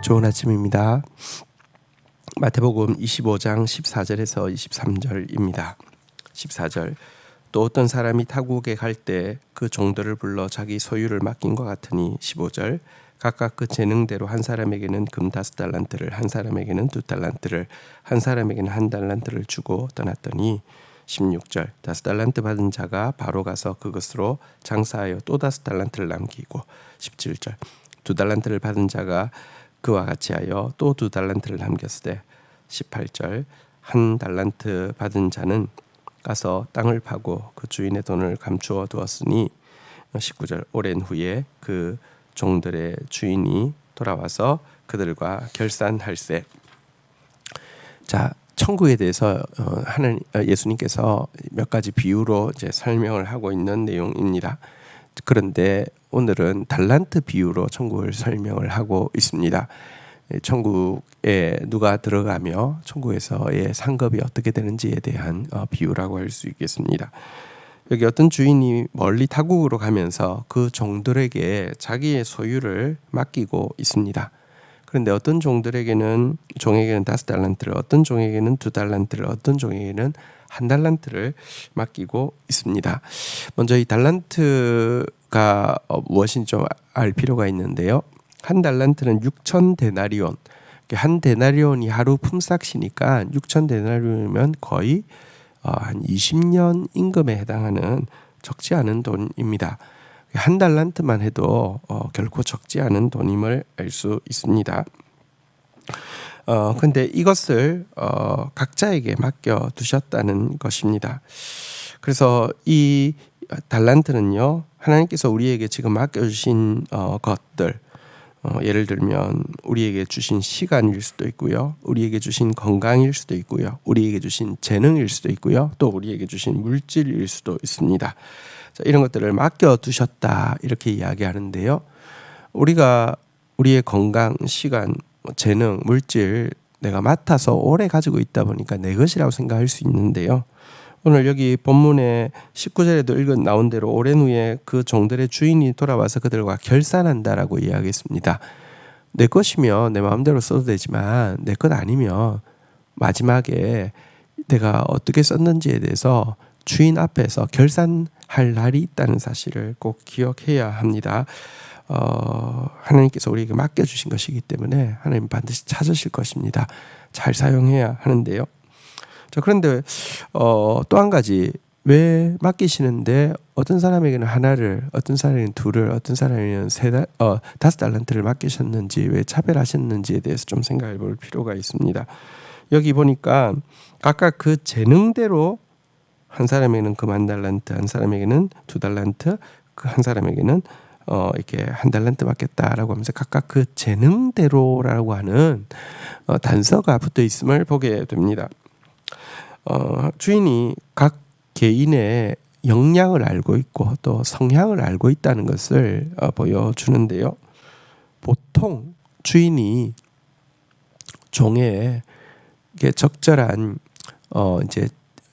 좋은 아침입니다. 마태복음 25장 14절에서 23절입니다. 14절 또 어떤 사람이 타국에 갈 때 그 종들을 불러 자기 소유를 맡긴 것 같으니 15절 각각 그 재능대로 한 사람에게는 금 5달란트를 한 사람에게는 2달란트를 한 사람에게는 1달란트를 주고 떠났더니 16절 5달란트 받은 자가 바로 가서 그것으로 장사하여 또 5달란트를 남기고 17절 2달란트를 받은 자가 그와 같이 하여 또 2달란트를 남겼으되 18절 1달란트 받은 자는 가서 땅을 파고 그 주인의 돈을 감추어 두었으니 19절 오랜 후에 그 종들의 주인이 돌아와서 그들과 결산할세. 자, 천국에 대해서 예수님께서 몇 가지 비유로 이제 설명을 하고 있는 내용입니다. 그런데 오늘은 달란트 비유로 천국을 설명을 하고 있습니다. 천국에 누가 들어가며 천국에서의 상급이 어떻게 되는지에 대한 비유라고 할 수 있겠습니다. 여기 어떤 주인이 멀리 타국으로 가면서 그 종들에게 자기의 소유를 맡기고 있습니다. 그런데 어떤 종에게는 5달란트를, 어떤 종에게는 2달란트를, 어떤 종에게는 1달란트를 맡기고 있습니다. 먼저 이 달란트가 무엇인지 좀 알 필요가 있는데요. 1달란트는 6,000데나리온, 한 데나리온이 하루 품삯이니까 6,000데나리온이면 거의 한 20년 임금에 해당하는 적지 않은 돈입니다. 1달란트만 해도 결코 적지 않은 돈임을 알 수 있습니다. 근데 이것을 각자에게 맡겨 두셨다는 것입니다. 그래서 이 달란트는요, 하나님께서 우리에게 지금 맡겨주신 것들, 예를 들면 우리에게 주신 시간일 수도 있고요, 우리에게 주신 건강일 수도 있고요, 우리에게 주신 재능일 수도 있고요, 또 우리에게 주신 물질일 수도 있습니다. 자, 이런 것들을 맡겨두셨다 이렇게 이야기하는데요, 우리가 우리의 건강, 시간, 재능, 물질 내가 맡아서 오래 가지고 있다 보니까 내 것이라고 생각할 수 있는데요, 오늘 여기 본문의 19절에도 나온 대로 오랜 후에 그 종들의 주인이 돌아와서 그들과 결산한다라고 이야기했습니다. 내 것이면 내 마음대로 써도 되지만 내 것 아니면 마지막에 내가 어떻게 썼는지에 대해서 주인 앞에서 결산할 날이 있다는 사실을 꼭 기억해야 합니다. 하나님께서 우리에게 맡겨주신 것이기 때문에 하나님 반드시 찾으실 것입니다. 잘 사용해야 하는데요. 자, 그런데 또 한 가지, 왜 맡기시는데 어떤 사람에게는 하나를, 어떤 사람에게는 둘을, 어떤 사람에게는 5달란트를 맡기셨는지, 왜 차별하셨는지에 대해서 좀 생각해 볼 필요가 있습니다. 여기 보니까 각각 그 재능대로 한 사람에게는 금 1달란트, 한 사람에게는 2달란트, 그 한 사람에게는 이렇게 1달란트 맡겼다라고 하면서 각각 그 재능대로라고 하는 단서가 붙어 있음을 보게 됩니다. 주인이 각 개인의 역량을 알고 있고 또 성향을 알고 있다는 것을 보여주는데요. 보통 주인이 종에 적절한 이제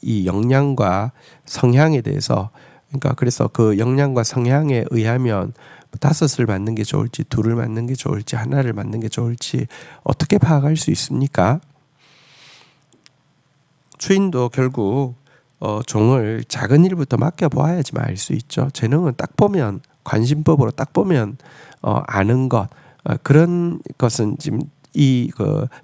이 역량과 성향에 대해서, 그러니까 그래서 그 역량과 성향에 의하면 5을 맡는 게 좋을지, 2를 맡는 게 좋을지, 1를 맡는 게 좋을지 어떻게 파악할 수 있습니까? 주인도 결국 종을 작은 일부터 맡겨보아야지만 알 수 있죠. 재능은 딱 보면, 관심법으로 딱 보면 아는 것, 그런 것은 지금 이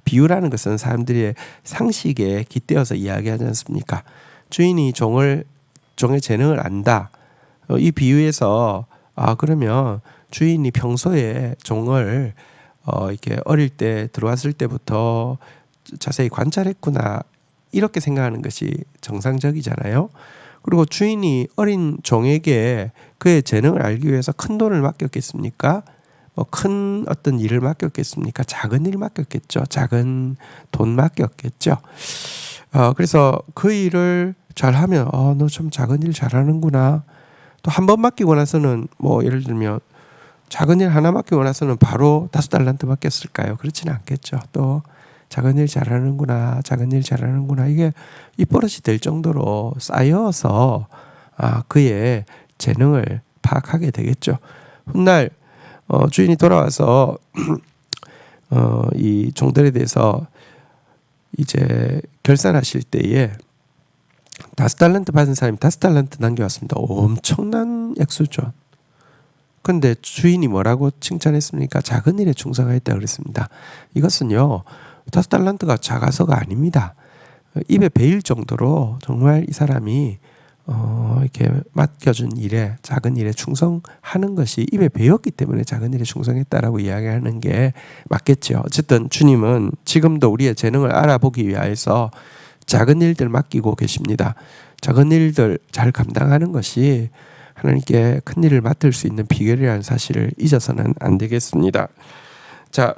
비유라는 것은 사람들의 상식에 깃대어서 이야기하지 않습니까? 주인이 종의 재능을 안다. 이 비유에서 그러면 주인이 평소에 종을 이렇게 어릴 때 들어왔을 때부터 자세히 관찰했구나, 이렇게 생각하는 것이 정상적이잖아요. 그리고 주인이 어린 종에게 그의 재능을 알기 위해서 큰 돈을 맡겼겠습니까? 큰 어떤 일을 맡겼겠습니까? 작은 일 맡겼겠죠. 작은 돈 맡겼겠죠. 그래서 그 일을 잘하면 너 좀 작은 일 잘하는구나. 또 한 번 맡기고 나서는 예를 들면 작은 일 하나 맡기고 나서는 바로 5달란트 맡겼을까요? 그렇지는 않겠죠. 또 작은 일 잘하는구나, 작은 일 잘하는구나, 이게 입버릇이 될 정도로 쌓여서 그의 재능을 파악하게 되겠죠. 훗날 주인이 돌아와서 이 종들에 대해서 이제 결산하실 때에 5달란트 받은 사람이 5달란트 남겨왔습니다. 엄청난 액수죠. 근데 주인이 뭐라고 칭찬했습니까? 작은 일에 충성하였다 그랬습니다. 이것은요, 5달란트가 작아서가 아닙니다. 입에 베일 정도로 정말 이 사람이 이렇게 맡겨준 일에, 작은 일에 충성하는 것이 입에 배었기 때문에 작은 일에 충성했다라고 이야기하는 게 맞겠죠. 어쨌든 주님은 지금도 우리의 재능을 알아보기 위해서 작은 일들 맡기고 계십니다. 작은 일들 잘 감당하는 것이 하나님께 큰 일을 맡을 수 있는 비결이라는 사실을 잊어서는 안 되겠습니다. 자,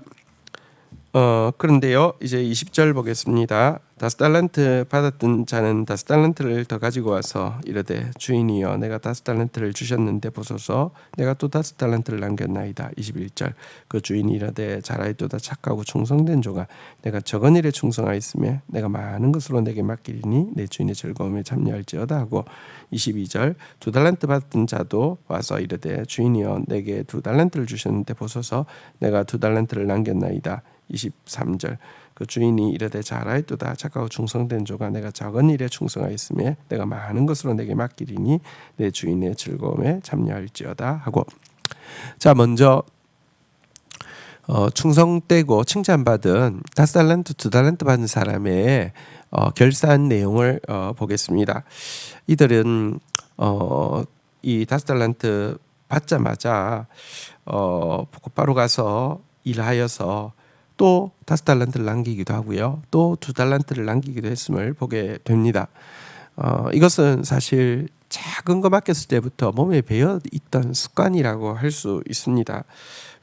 그런데요, 이제 20절 보겠습니다. 5달란트 받았던 자는 5달란트를 더 가지고 와서 이르되 주인이여 내가 5달란트를 주셨는데 보소서 내가 또 5달란트를 남겼나이다. 21절 그 주인이 이르되 잘하였도다 착하고 충성된 조가 내가 적은 일에 충성하였으며 내가 많은 것으로 내게 맡기리니 내 주인의 즐거움에 참여할지어다 하고 22절 2달란트 받은 자도 와서 이르되 주인이여 내게 2달란트를 주셨는데 보소서 내가 2달란트를 남겼나이다. 23절 그 주인이 이르되 잘하였도다 착하고 충성된 조가 내가 작은 일에 충성하였으며 내가 많은 것으로 내게 맡기리니 내 주인의 즐거움에 참여할지어다 하고, 자 먼저 충성되고 칭찬받은 5달란트 2달란트 받은 사람의 결산 내용을 보겠습니다. 이들은 이 5달란트 받자마자 곧바로 가서 일하여서 또 5달란트를 남기기도 하고요. 또 2달란트를 남기기도 했음을 보게 됩니다. 이것은 사실 작은 거 맡겼을 때부터 몸에 배어 있던 습관이라고 할 수 있습니다.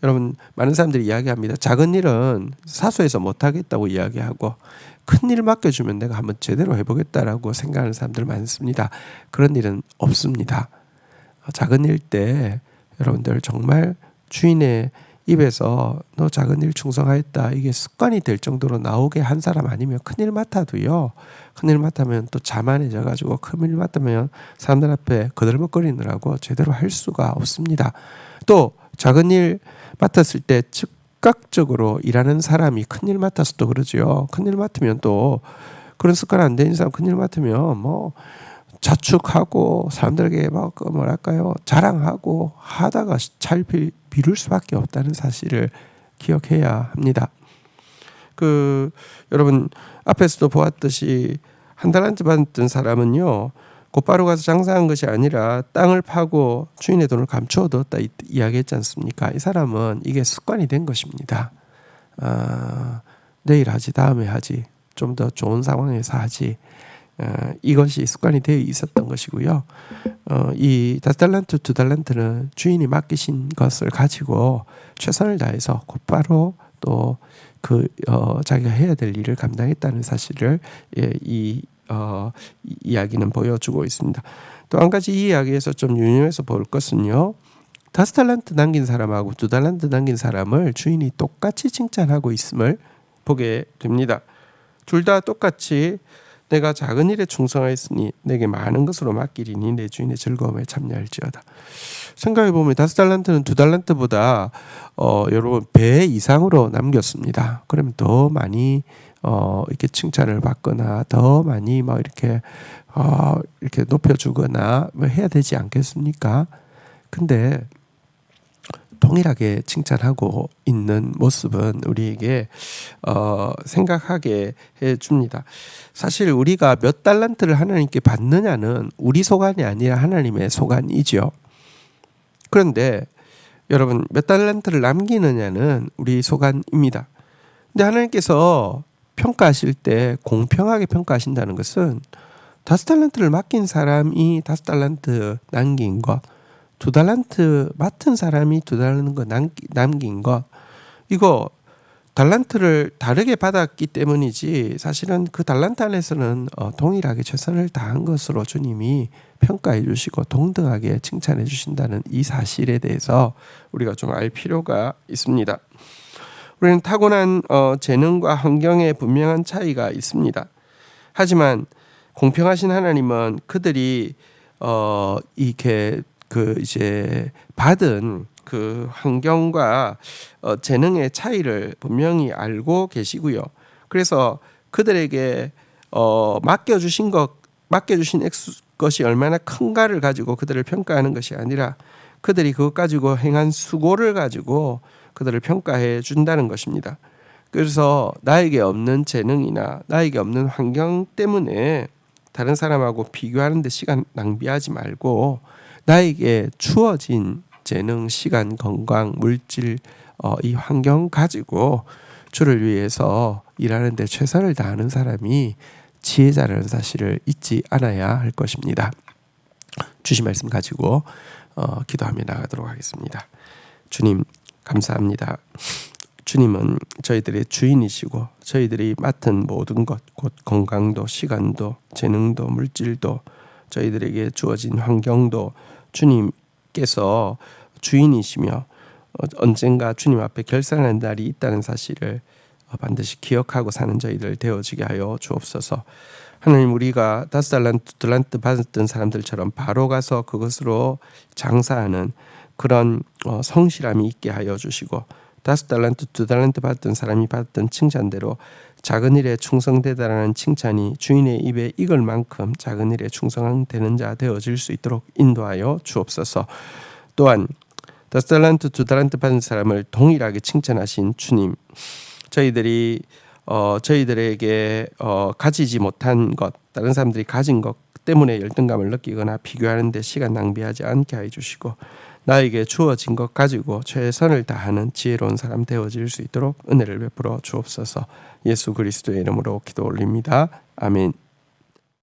여러분 많은 사람들이 이야기합니다. 작은 일은 사소해서 못하겠다고 이야기하고 큰 일 맡겨주면 내가 한번 제대로 해보겠다라고 생각하는 사람들 많습니다. 그런 일은 없습니다. 작은 일 때 여러분들 정말 주인의 입에서 너 작은 일 충성하였다 이게 습관이 될 정도로 나오게 한 사람 아니면 큰일 맡아도요, 큰일 맡으면 또 자만해져 가지고 큰일 맡으면 사람들 앞에 거들먹거리느라고 제대로 할 수가 없습니다. 또 작은 일 맡았을 때 즉각적으로 일하는 사람이 큰일 맡아서 또 그러죠. 큰일 맡으면 또 그런 습관 안 되는 사람 큰일 맡으면 뭐 자축하고 사람들에게 막 뭐랄까요 자랑하고 하다가 잘 비룰 수밖에 없다는 사실을 기억해야 합니다. 여러분 앞에서도 보았듯이 1달란트 받았던 사람은요 곧바로 가서 장사한 것이 아니라 땅을 파고 주인의 돈을 감추어 두었다 이야기했지 않습니까? 이 사람은 이게 습관이 된 것입니다. 내일 하지 다음에 하지 좀 더 좋은 상황에서 하지, 이것이 습관이 되어 있었던 것이고요. 이 5달란트 2달란트는 주인이 맡기신 것을 가지고 최선을 다해서 곧바로 또 자기가 해야 될 일을 감당했다는 사실을 이 이야기는 보여주고 있습니다. 또 한 가지 이 이야기에서 좀 유념해서 볼 것은요, 5달란트 남긴 사람하고 2달란트 남긴 사람을 주인이 똑같이 칭찬하고 있음을 보게 됩니다. 둘 다 똑같이 내가 작은 일에 충성하였으니 내게 많은 것으로 맡기리니 내 주인의 즐거움에 참여할지어다. 생각해보면 5달란트는 2달란트보다 여러분 배 이상으로 남겼습니다. 그러면 더 많이 이렇게 칭찬을 받거나 더 많이 막 이렇게 높여주거나 뭐 해야 되지 않겠습니까? 근데 동일하게 칭찬하고 있는 모습은 우리에게 생각하게 해줍니다. 사실 우리가 몇 달란트를 하나님께 받느냐는 우리 소관이 아니라 하나님의 소관이죠. 그런데 여러분 몇 달란트를 남기느냐는 우리 소관입니다. 근데 하나님께서 평가하실 때 공평하게 평가하신다는 것은 5달란트를 맡긴 사람이 5달란트 남긴 것, 2달란트 맡은 사람이 2달란트 남긴 것, 이거 달란트를 다르게 받았기 때문이지 사실은 그 달란트 안에서는 동일하게 최선을 다한 것으로 주님이 평가해 주시고 동등하게 칭찬해 주신다는 이 사실에 대해서 우리가 좀 알 필요가 있습니다. 우리는 타고난 재능과 환경에 분명한 차이가 있습니다. 하지만 공평하신 하나님은 그들이 이렇게 이제 받은 그 환경과 재능의 차이를 분명히 알고 계시고요. 그래서 그들에게 맡겨주신 것이 얼마나 큰가를 가지고 그들을 평가하는 것이 아니라 그들이 그것 가지고 행한 수고를 가지고 그들을 평가해 준다는 것입니다. 그래서 나에게 없는 재능이나 나에게 없는 환경 때문에 다른 사람하고 비교하는 데 시간 낭비하지 말고 나에게 주어진 재능, 시간, 건강, 물질, 이 환경 가지고 주를 위해서 일하는 데 최선을 다하는 사람이 지혜자라는 사실을 잊지 않아야 할 것입니다. 주신 말씀 가지고 기도하며 나가도록 하겠습니다. 주님 감사합니다. 주님은 저희들의 주인이시고 저희들이 맡은 모든 것, 곧 건강도 시간도 재능도 물질도 저희들에게 주어진 환경도 주님께서 주인이시며 언젠가 주님 앞에 결산하는 날이 있다는 사실을 반드시 기억하고 사는 저희들 되어지게 하여 주옵소서. 하나님, 우리가 5달란트 2달란트 받았던 사람들처럼 바로 가서 그것으로 장사하는 그런 성실함이 있게 하여 주시고 5달란트 2달란트 받았던 사람이 받았던 칭찬대로 작은 일에 충성되다라는 칭찬이 주인의 입에 익을 만큼 작은 일에 충성되는 자 되어질 수 있도록 인도하여 주옵소서. 또한 5달란트 2달란트 받은 사람을 동일하게 칭찬하신 주님, 저희들에게 가지지 못한 것, 다른 사람들이 가진 것 때문에 열등감을 느끼거나 비교하는 데 시간 낭비하지 않게 해주시고 나에게 주어진 것 가지고 최선을 다하는 지혜로운 사람 되어질 수 있도록 은혜를 베풀어 주옵소서. 예수 그리스도의 이름으로 기도 올립니다. 아멘.